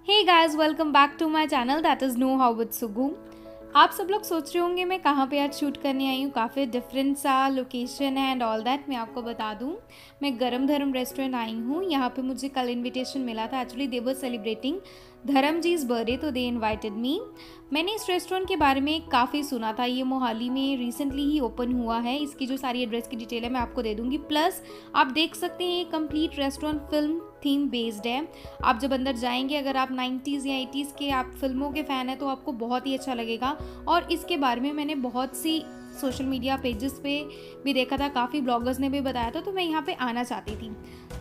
Hey guys, welcome back to my channel that is Know How with Sugu। आप सब लोग सोच रहे होंगे मैं कहाँ पे आज शूट करने आई हूँ, काफ़ी डिफरेंट सा लोकेशन है एंड ऑल दैट। मैं आपको बता दूँ, मैं गरम धर्म रेस्टोरेंट आई हूँ। यहाँ पे मुझे कल इनविटेशन मिला था। एक्चुअली दे वर सेलिब्रेटिंग धर्म जीज बर्थडे, तो दे इनवाइटेड मी। मैंने इस रेस्टोरेंट के बारे में काफ़ी सुना था। ये मोहाली में रिसेंटली ही ओपन हुआ है। इसकी जो सारी एड्रेस की डिटेल है मैं आपको दे दूँगी। प्लस आप देख सकते हैं ये complete restaurant film theme based है। आप जब अंदर जाएंगे, अगर आप 90s या 80s के आप फिल्मों के फ़ैन हैं तो आपको बहुत ही अच्छा लगेगा। और इसके बारे में मैंने बहुत सी सोशल मीडिया पेजेस पे भी देखा था, काफ़ी ब्लॉगर्स ने भी बताया था, तो मैं यहाँ पे आना चाहती थी।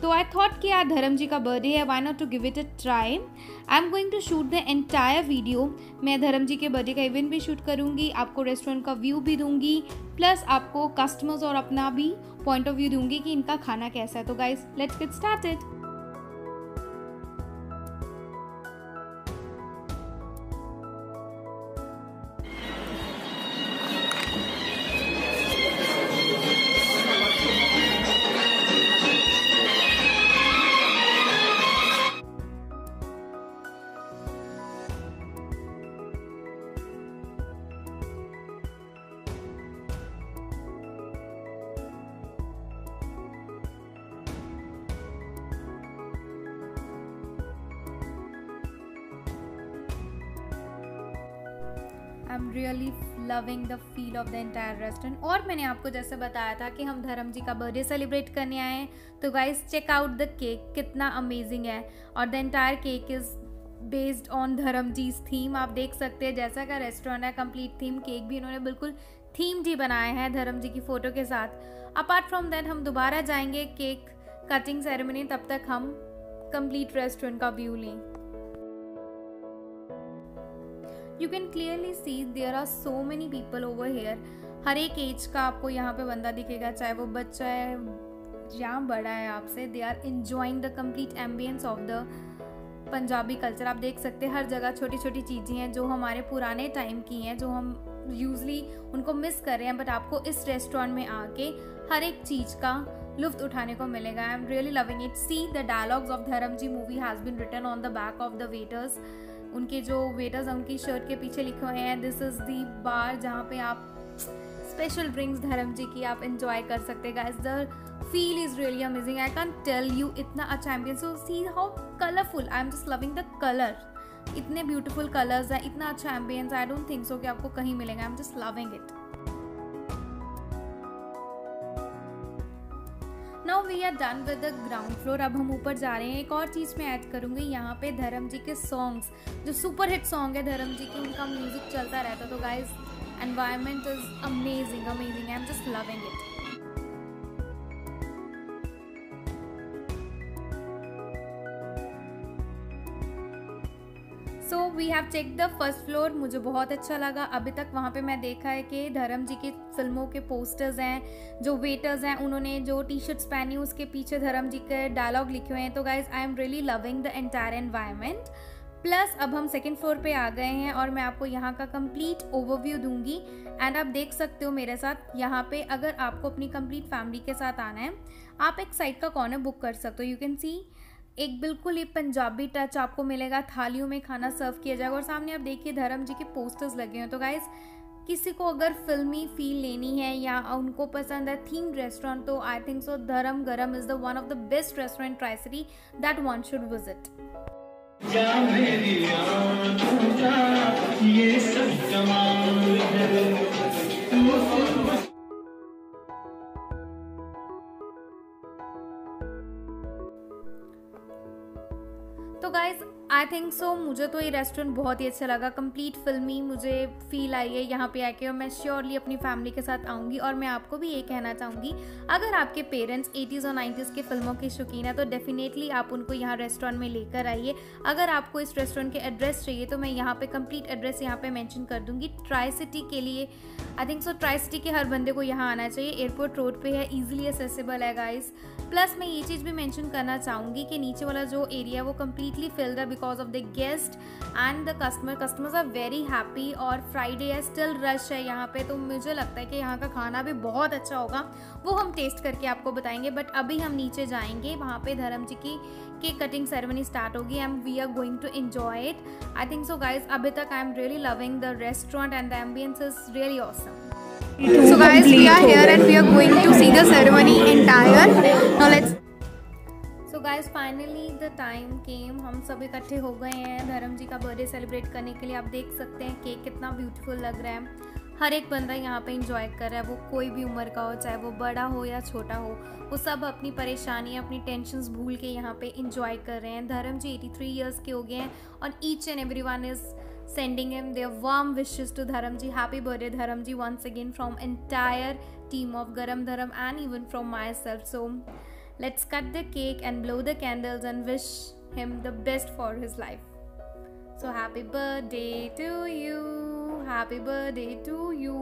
तो आई थॉट कि यार धर्म जी का बर्थडे है, why not to give it a try. I am going to shoot the entire video. मैं धर्म जी के बर्थडे का इवेंट भी शूट करूँगी, आपको रेस्टोरेंट का व्यू भी दूंगी, प्लस आपको कस्टमर्स और अपना भी पॉइंट ऑफ व्यू दूंगी कि इनका खाना कैसा है। तो guys let's get started. I am really loving the feel of the entire restaurant. और मैंने आपको जैसे बताया था कि हम धर्म जी का बर्थडे सेलिब्रेट करने आए हैं, तो guys check out the cake, कितना अमेजिंग है। और the entire cake is based on Dharam ji's theme. आप देख सकते हैं जैसा का रेस्टोरेंट है, कंप्लीट थीम। केक भी इन्होंने बिल्कुल थीम जी बनाया है धर्म जी की फ़ोटो के साथ। अपार्ट फ्रॉम दैट हम दोबारा जाएंगे केक कटिंग सेरेमनी, तब तक हम कंप्लीट रेस्टोरेंट का व्यू लें। You can clearly see there are so many people over here। हर एक एज का आपको यहाँ पे बंदा दिखेगा, चाहे वो बच्चा है या बड़ा है आपसे। They are enjoying the complete ambience of the Punjabi culture. आप देख सकते हैं हर जगह छोटी छोटी चीज़ें हैं जो हमारे पुराने टाइम की हैं, जो हम यूजली उनको मिस कर रहे हैं, बट आपको इस रेस्टोरेंट में आके हर एक चीज़ का लुफ्त उठाने को मिलेगा। I am really loving it. See the dialogues of Dharam ji movie has been written on the back of the waiters. उनके जो वेटर्स हैं उनकी शर्ट के पीछे लिखे हुए हैं दिस इज़ दी बार, जहाँ पे आप स्पेशल ड्रिंक्स धर्म जी की आप इंजॉय कर सकते हैं। Guys the feel is really amazing, I can tell you. इतना अच्छा ambience. So see how colourful, I am just loving the colour. इतने ब्यूटीफुल कलर्स हैं, इतना अच्छा ambience. I don't think so कि आपको कहीं मिलेगा। I am just loving it. Now we are done with the ground floor. अब हम ऊपर जा रहे हैं। एक और चीज़ मैं ऐड करूँगी, यहाँ पे धर्म जी के सॉन्ग्स, जो सुपर हिट सॉन्ग है धर्म जी की, उनका म्यूजिक चलता रहता है। तो guys environment is amazing amazing. I am just loving it. So we have check the first floor. मुझे बहुत अच्छा लगा। अभी तक वहाँ पे मैं देखा है कि धर्म जी की फिल्मों के पोस्टर्स हैं, जो वेटर्स हैं उन्होंने जो टी शर्ट्स पहनी उसके पीछे धर्म जी के डायलॉग लिखे हुए हैं। तो guys I am really loving the entire environment. Plus अब हम सेकेंड फ्लोर पे आ गए हैं और मैं आपको यहाँ का कंप्लीट ओवरव्यू दूंगी। एंड आप देख सकते हो मेरे साथ यहाँ पे, अगर आपको अपनी कंप्लीट फैमिली के साथ आना है, आप एक साइड का कॉर्नर बुक कर सकते हो। यू कैन सी एक बिल्कुल ही पंजाबी टच आपको मिलेगा। थालियों में खाना सर्व किया जाएगा और सामने आप देखिए धर्म जी के पोस्टर्स लगे हैं। तो गाइज किसी को अगर फिल्मी फील लेनी है या उनको पसंद है थीम रेस्टोरेंट, तो आई थिंक सो धर्म गरम is the one of the best restaurant tri city that one should visit. ये सब कमाल है। तो गाइज आई थिंक सो मुझे तो ये रेस्टोरेंट बहुत ही अच्छा लगा। कंप्लीट फिल्मी मुझे फील आई है यहाँ पे आके, और मैं श्योरली अपनी फैमिली के साथ आऊँगी। और मैं आपको भी ये कहना चाहूँगी, अगर आपके पेरेंट्स 80s और 90s के फिल्मों के शौकीन है तो डेफिनेटली आप उनको यहाँ रेस्टोरेंट में लेकर आइए। अगर आपको इस रेस्टोरेंट के एड्रेस चाहिए तो मैं यहाँ पे कंप्लीट एड्रेस यहाँ पे मेंशन कर दूँगी। ट्राई सिटी के लिए आई थिंक सो ट्राई सिटी के हर बंदे को यहाँ आना चाहिए। एयरपोर्ट रोड पे है, ईजिली एसेसिबल है गाइस। प्लस मैं ये चीज़ भी मेंशन करना चाहूँगी कि नीचे वाला जो एरिया है वो कम्प्लीटली फिल्ड है because of the guest and the customers are very happy. और फ्राइडे है, स्टिल रश है यहाँ पे, तो मुझे लगता है कि यहाँ का खाना भी बहुत अच्छा होगा, वो हम टेस्ट करके आपको बताएंगे। बट अभी हम नीचे जाएंगे, वहाँ पे धर्म जी की केक कटिंग सेरेमनी स्टार्ट होगी and we are going to enjoy it. I think so guys, अभी तक I am really loving the restaurant and the ambience is really awesome. So guys, we are here and we are going to see the ceremony entire. Now let's. So guys, finally the time came. हम सब इकट्ठे हो गए हैं धर्म जी का birthday celebrate करने के लिए। आप देख सकते हैं केक कितना ब्यूटीफुल लग रहा है। हर एक बंदा यहाँ पे इंजॉय कर रहा है, वो कोई भी उम्र का हो, चाहे वो बड़ा हो या छोटा हो, वो सब अपनी परेशानी, अपनी टेंशन्स भूल के यहाँ पे इंजॉय कर रहे हैं। धर्म जी 83 ईयर्स के हो गए हैं और each and every one is sending him their warm wishes to Dharam ji. Happy birthday Dharam ji once again from entire team of Garam Dharam and even from myself. So let's cut the cake and blow the candles and wish him the best for his life. So happy birthday to you, happy birthday to you.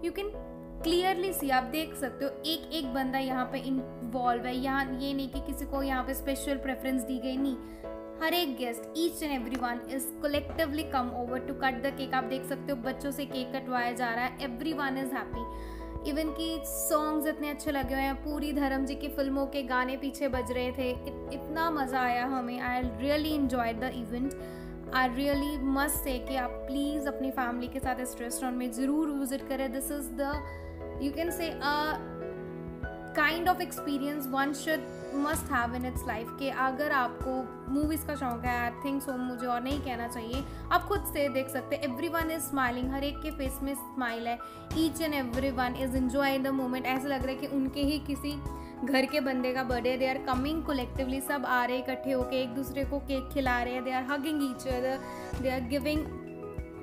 You can clearly see, आप देख सकते हो एक एक बंदा यहाँ पे involve है। यहाँ ये नहीं कि किसी को यहाँ पे स्पेशल प्रेफरेंस दी गई, नहीं, हर एक guest, each and every one is collectively come over to cut the cake. आप देख सकते हो बच्चों से केक कटवाया जा रहा है, every one is happy. Even की सॉन्ग्स इतने अच्छे लगे हुए हैं, पूरी धर्म जी की फिल्मों के गाने पीछे बज रहे थे। इतना मज़ा आया हमें। I really enjoyed the event. I really must say कि आप प्लीज़ अपनी फैमिली के साथ इस रेस्टोरेंट में ज़रूर विजिट करें। This is the, you can say, kind of experience one should must have in its life. कि अगर आपको मूवीज़ का शौक है, आई थिंक सो, मुझे और नहीं कहना चाहिए, आप खुद से देख सकते हैं एवरी वन इज स्माइलिंग, हर एक के फेस में स्माइल है। Each and every one is enjoy the moment. ऐसा लग रहा है कि उनके ही किसी घर के बंदे का birthday. They are coming collectively, सब आ रहे इकट्ठे होके एक दूसरे को केक खिला रहे हैं। They are hugging each other, they are giving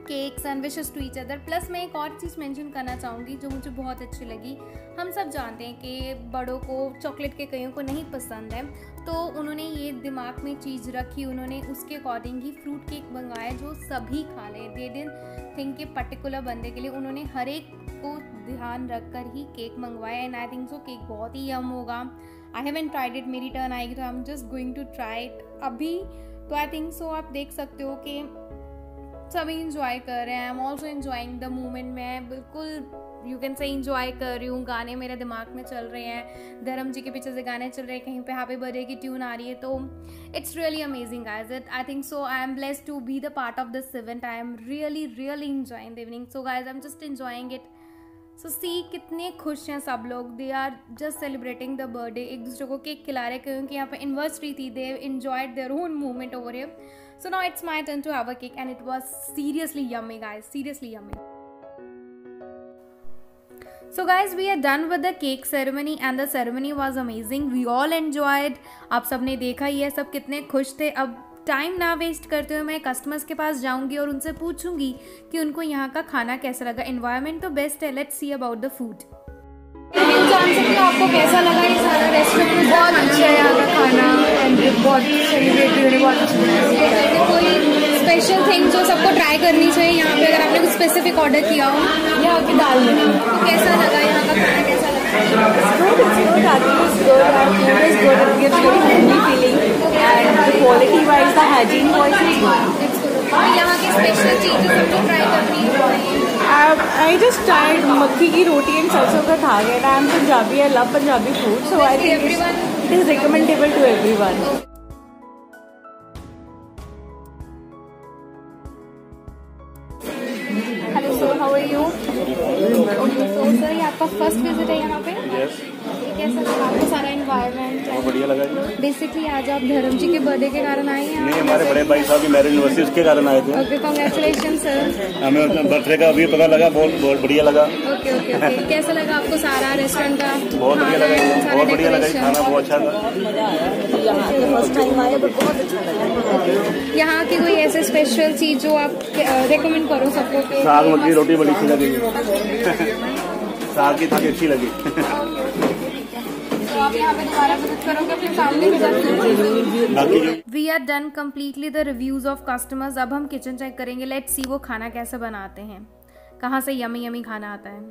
cakes and wishes to each other. Plus मैं एक और चीज़ मेंशन करना चाहूँगी जो मुझे बहुत अच्छी लगी। हम सब जानते हैं कि बड़ों को चॉकलेट के कईयों को नहीं पसंद है, तो उन्होंने ये दिमाग में चीज़ रखी, उन्होंने उसके अकॉर्डिंग ही फ्रूट केक मंगवाया जो सभी खा लें। दे डिडंट थिंक कि पर्टिकुलर बंदे के लिए, उन्होंने हर एक को ध्यान रख कर ही केक मंगवाया। And I think so cake बहुत ही यम होगा। आई हैवंट ट्राइड इट, मेरी टर्न आएगी तो I am just going to try it अभी। तो आई थिंक सो आप देख सकते हो कि सभी इंजॉय कर रहे हैं। I am also enjoying the moment. मैं बिल्कुल यू कैन से इंजॉय कर रही हूँ। गाने मेरे दिमाग में चल रहे हैं, धर्म जी के पीछे से गाने चल रहे हैं, कहीं पे हैप्पी बर्थडे की ट्यून आ रही है। तो it's really amazing guys. I think so I am blessed to be the part of this event. I am really really enjoying the evening. So guys, I am just enjoying it. So see कितने खुश हैं सब लोग। They are just celebrating the birthday, एक दूसरे को cake खिला रहे क्योंकि यहाँ पे एनिवर्सरी थी। They enjoyed their own moment over here. So now it's my turn to have a cake and it was seriously yummy guys, seriously yummy. So guys, we are done with the cake ceremony and the ceremony was amazing. We all enjoyed. आप सब ने देखा ही है, सब कितने खुश थे। अब टाइम ना वेस्ट करते हुए मैं कस्टमर्स के पास जाऊंगी और उनसे पूछूंगी कि उनको यहाँ का खाना कैसा लगा। एनवायरनमेंट तो बेस्ट है, let's see about the food. जान सकते हो आपको कैसा लगा ये सारा रेस्टोरेंट? बहुत अच्छा है यहाँ का खाना एंड बहुत सेलिब्रेट होने, बहुत अच्छा। कोई स्पेशल थिंग जो सबको ट्राई करनी चाहिए यहाँ पे, अगर आपने कुछ स्पेसिफिक ऑर्डर किया हो? यहाँ की दाल मखनी। तो कैसा लगा यहाँ का खाना, कैसा लगा? यहाँ की स्पेशल चीज़ जो सबको ट्राई करनी है? I just tried मक्की की रोटी and सरसों का साग and I am Punjabi. I love Punjabi food, so I think it is recommendable to everyone. Hello sir, how are you? Okay, so sir ये आपका फर्स्ट विजिट है यहाँ पे? Yes. कैसा लगा आपको सारा एनवायरनमेंट? बहुत बढ़िया लगा जी। बेसिकली आज आप धर्म जी के बर्थडे के कारण आए हैं? नहीं, हमारे बड़े भाई साहब की मैरिज एनिवर्सरी उसके कारण आए थे। Okay, congratulation sir. हमें अपना बर्थडे का अभी पता लगा, बहुत बहुत बढ़िया लगा। Okay okay okay. कैसा लगा आपको सारा रेस्टोरेंट का? बहुत बढ़िया लगा, बहुत बढ़िया लगा, खाना बहुत अच्छा था। फर्स्ट टाइम आए तो बहुत अच्छा लगा। यहाँ की कोई ऐसे स्पेशल चीज जो आप रेकमेंड करो सबको? साग मक्की की रोटी बड़ी अच्छी लगी। साग की थाली अच्छी लगी। तो आप यहाँ पे दोबारा विजिट करोगे अपनी फैमिली के साथ? We are done completely the reviews of customers. अब हम किचन चेक करेंगे। लेट्स सी वो खाना कैसे बनाते हैं, कहाँ से यमी यमी खाना आता है।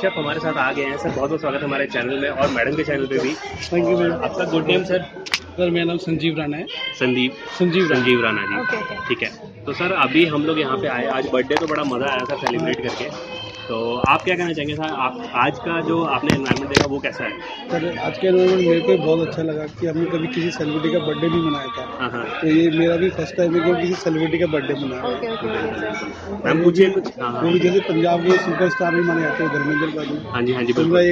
शेफ हमारे साथ आ गए हैं। सर बहुत बहुत स्वागत है हमारे चैनल में और मैडम के चैनल पे भी। Thank you ma'am. आपका गुड नेम सर? सर मेरा नाम संजीव राणा है। संजीव राणा जी। ठीक है। तो सर अभी हम लोग यहाँ पे आए, आज बर्थडे तो बड़ा मज़ा आया सर सेलिब्रेट करके। तो आप क्या कहना चाहेंगे सर, आप आज का जो आपने एनवायरनमेंट देखा वो कैसा है? सर आज के एनवायरनमेंट मेरे को बहुत अच्छा लगा कि हमने कभी किसी सेलिब्रिटी का बर्थडे नहीं मनाया था। तो ये मेरा भी फर्स्ट टाइम है कि हम किसी सेलिब्रिटी का बर्थडे मनाया। मैम पूछिए कुछ। वो भी जैसे पंजाब के सुपरस्टार भी माने जाते हैं धर्मेंद्र का भी। हाँ जी तो मेरा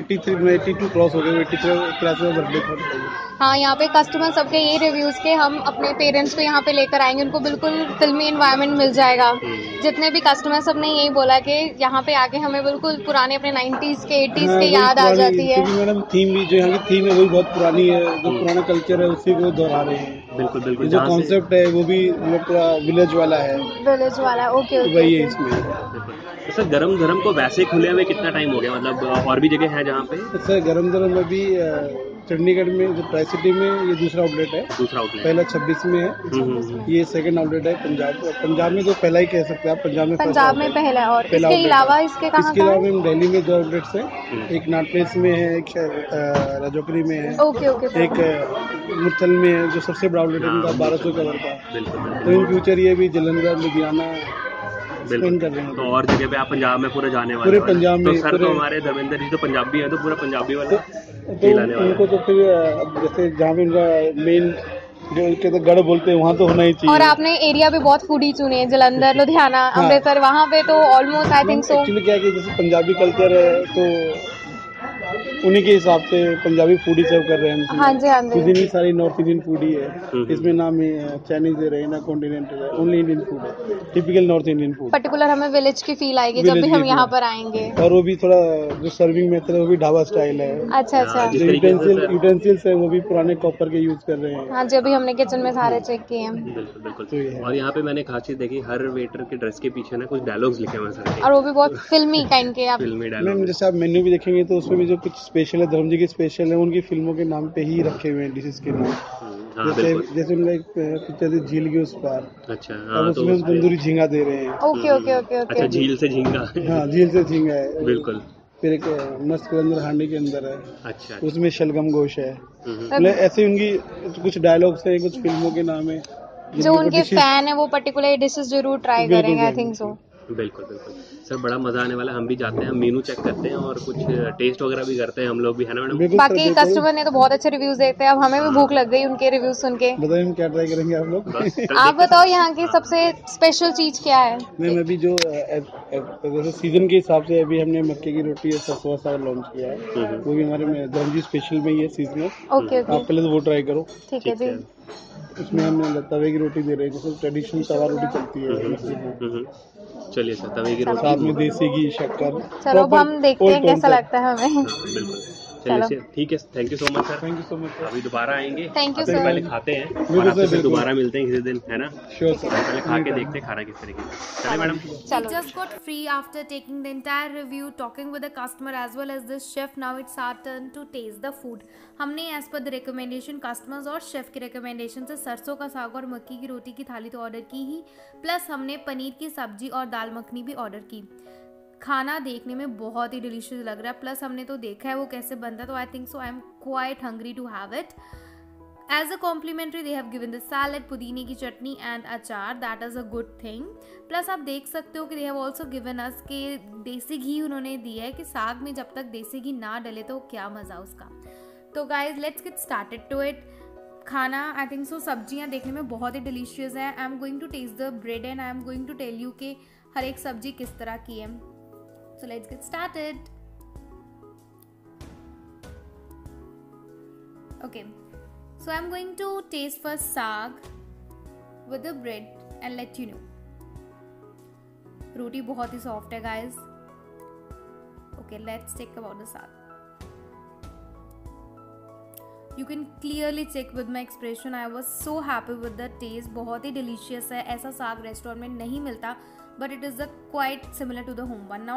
82 क्रॉस हो गए, 83 क्लास में बर्थडे था। हाँ, यहाँ पे कस्टमर सबके ये रिव्यूज़ के हम अपने पेरेंट्स को यहाँ पे लेकर आएंगे, उनको बिल्कुल फिल्मी एनवायरनमेंट मिल जाएगा। जितने भी कस्टमर सब ने यही बोला कि यहाँ पे आके हमें बिल्कुल पुराने अपने 90s के 80s के याद आ जाती है। क्योंकि मैडम थीम भी जो यहाँ की थीम है वो बहुत पुरानी है, जो पुराना कल्चर है उसी को दोहरा रहे हैं। बिल्कुल जो कॉन्सेप्ट है वो भी पूरा विलेज वाला है। ओके वही है इसमें। तो सर गरम को वैसे खुले हुए कितना टाइम हो गया, मतलब और भी जगह है जहाँ पे? सर गरम अभी चंडीगढ़ में जो ट्राई सिटी में ये दूसरा आउटलेट है। पहला 26 में है, ये सेकंड आउटलेट है पंजाब में तो पहला ही कह सकते हैं आप। पंजाब में पहला है। और इसके अलावा इसके अलावा हम दिल्ली में 2 आउटलेट्स हैं, एक नाट प्लेस में है, एक राजौकरी में है, एक मुरथल में है जो सबसे बड़ा आउटलेट है उनका 1200 कवर का। तो इन फ्यूचर ये भी जलंधर लुधियाना बिल्कुल कर रहे हैं। तो और जगह पे आप पंजाब में पूरे जाने वाले? पूरे पंजाब में। तो सर तो हमारे धर्मेंद्र जी तो पंजाबी है, तो पूरा पंजाबी वाला तो उनको तो फिर जैसे जहाँ पे उनका मेन जो उनके तो गढ़ बोलते हैं वहाँ तो होना ही चाहिए। और आपने एरिया भी बहुत फूडी चुने हैं, जलंधर लुधियाना अमृतसर, वहाँ पे तो almost I think so. Actually क्या है कि जैसे पंजाबी कल्चर है तो उन्हीं के हिसाब से पंजाबी फूड ही सर्व कर रहे हैं। हाँ जी। इतनी सारी नॉर्थ इंडियन फूड ही है, इसमें ना चाइनीज है ना कॉन्टिनेंटल है, ओनली इंडियन फूड है, typical north Indian food. Particular हमें विलेज की फील आएगी जब भी हम यहाँ पर आएंगे। और वो भी थोड़ा जो सर्विंग मेथड है वो भी ढाबा स्टाइल है। अच्छा। जो यूटेंसिल्स है वो भी पुराने कॉपर के यूज कर रहे हैं। हाँ जी, अभी हमने किचन में सारे चेक किए हैं। बिल्कुल। और यहाँ पे मैंने खासियत देखी, हर वेटर के ड्रेस के पीछे ना कुछ डायलॉग्स लिखे हुए हैं और वो भी बहुत फिल्मी काइंड के। फिल्मी डायलॉग। जैसे आप मेन्यू भी देखेंगे तो उसमें भी जो कुछ स्पेशल है, धर्म जी की स्पेशल है, उनकी फिल्मों के नाम पे ही रखे हुए हैं डिशेस के नाम। जैसे उनका एक पिक्चर थी झील के उस पार। अच्छा। अब उसमें हम तंदूरी झींगा दे रहे हैं। ओके। अच्छा, झील से झींगा। हाँ, झील से झींगा है। बिल्कुल। फिर एक मस्त के अंदर हांडी के अंदर है। अच्छा। उसमें शलगम गोश है। मतलब ऐसे उनकी कुछ डायलॉग्स है, कुछ फिल्मों के नाम है। जो उनके फैन है वो पर्टिकुलर डिशेस जरूर ट्राई करेंगे, आई थिंक सो। बिल्कुल सर, बड़ा मजा आने वाला है। हम भी जाते हैं, हम मेनू चेक करते हैं और कुछ टेस्ट वगैरह भी करते हैं हम लोग भी, है ना मैडम? बाकी कस्टमर ने तो बहुत अच्छे रिव्यूज देते हैं, अब हमें भी भूख लग गई उनके रिव्यूज सुन के। बताइए हम क्या ट्राई करेंगे आप लोग? आप बताओ यहाँ की सबसे स्पेशल चीज क्या है? मैम अभी जो जैसे सीजन के हिसाब से अभी हमने मक्के की रोटी और सरसों साग लॉन्च किया है, वो भी हमारे धर्मजी स्पेशल में ही है सीजनल। ओके। आप पहले तो वो ट्राई करो। ठीक है जी। उसमें हम तवे की रोटी दे रहे हैं, जैसे ट्रेडिशनल तवा रोटी चलती है। चलिए सर, तवे की रोटी साथ में देसी घी, शक्कर। चलो अब हम देखते हैं कैसा लगता है हमें। बिल्कुल। चलिए ठीक है, thank you so much sir. Thank you so much. अभी दोबारा आएंगे। Thank you sir. पहले खाते हैं और आपसे फिर दोबारा मिलते हैं किसी दिन, है ना? Sure sir. पहले खा के देखते हैं खाना किस तरीके से। चलिए madam. We just got free after taking the entire review, talking with the customer as well as the chef. Now it's our turn to taste the food. हमने as per the recommendation customers और chef के recommendation से सरसों का साग और मक्की की रोटी की थाली तो ऑर्डर की ही, प्लस हमने पनीर की सब्जी और दाल मखनी भी ऑर्डर की। खाना देखने में बहुत ही डिलीशियस लग रहा है, प्लस हमने तो देखा है वो कैसे बनता है, तो I think so I am quite hungry to have it. As a complimentary they have given the salad, पुदीने की चटनी एंड अचार, that is a good thing. Plus आप देख सकते हो कि they have also given us के देसी घी उन्होंने दिया है कि साग में जब तक देसी घी ना डले तो क्या मज़ा उसका। तो guys let's get started to it. खाना आई थिंक सो सब्जियां देखने में बहुत ही डिलीशियस है। I am going to taste the bread and I am going to tell you कि हर एक सब्जी किस तरह की है। So let's get started. Okay, so I am going to taste first saag with the bread and let you know. रोटी बहुत ही सॉफ्ट है guys. Okay, let's take about the saag. You can clearly check with my expression. I was so happy with the taste. बहुत ही delicious है। ऐसा साग restaurant में नहीं मिलता, but it is quite similar to the home one. Now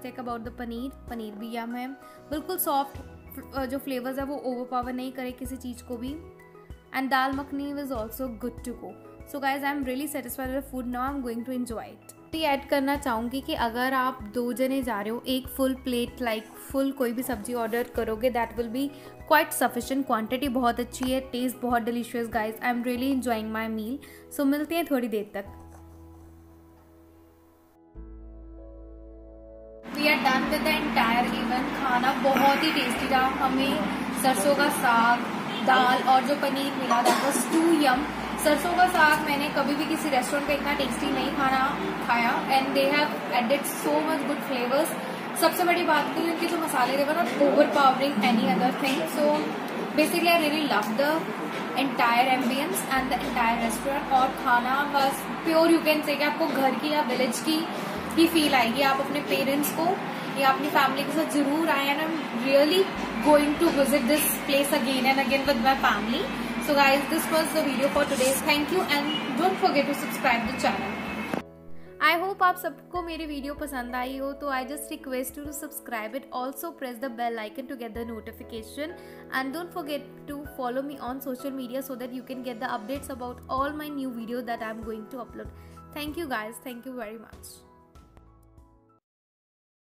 check about the paneer. Paneer भी यम है, बिल्कुल सॉफ्ट। जो फ्लेवर्स है वो ओवरपावर नहीं करे किसी चीज़ को भी। And dal makhani was also good to go. So guys, I am really satisfied with the food. Now I am going to enjoy it. Add करना चाहूँगी कि अगर आप 2 जने जा रहे हो, एक फुल प्लेट लाइक फुल कोई भी सब्जी ऑर्डर करोगे, that will be quite sufficient. Quantity बहुत अच्छी है, टेस्ट बहुत delicious guys, I am really enjoying my meal. So मिलते हैं थोड़ी देर तक। We are done with the entire event. खाना बहुत ही टेस्टी था। हमें सरसों का साग, दाल और जो पनीर मिला, दैट वाज टू यम। सरसों का साग मैंने कभी भी किसी रेस्टोरेंट का इतना टेस्टी नहीं खाया and they have added so much good flavours. सबसे बड़ी बात तो उनके जो मसाले थे वो not overpowering any other thing. So basically I really love the entire ambience and the entire restaurant. और खाना बस प्योर, यू कैन से कि आपको घर की या विलेज की ही फील आएगी। आप अपने पेरेंट्स को या अपनी फैमिली के साथ जरूर आए and I am really going to visit this place again and again with my family. So guys, this was the video for today. Thank you and don't forget to subscribe the channel. I hope आप सबको मेरी video पसंद आई हो, तो I just request you to subscribe it. Also press the bell icon to get the notification and don't forget to follow me on social media so that you can get the updates about all my new videos that I'm going to upload. Thank you guys. Thank you very much.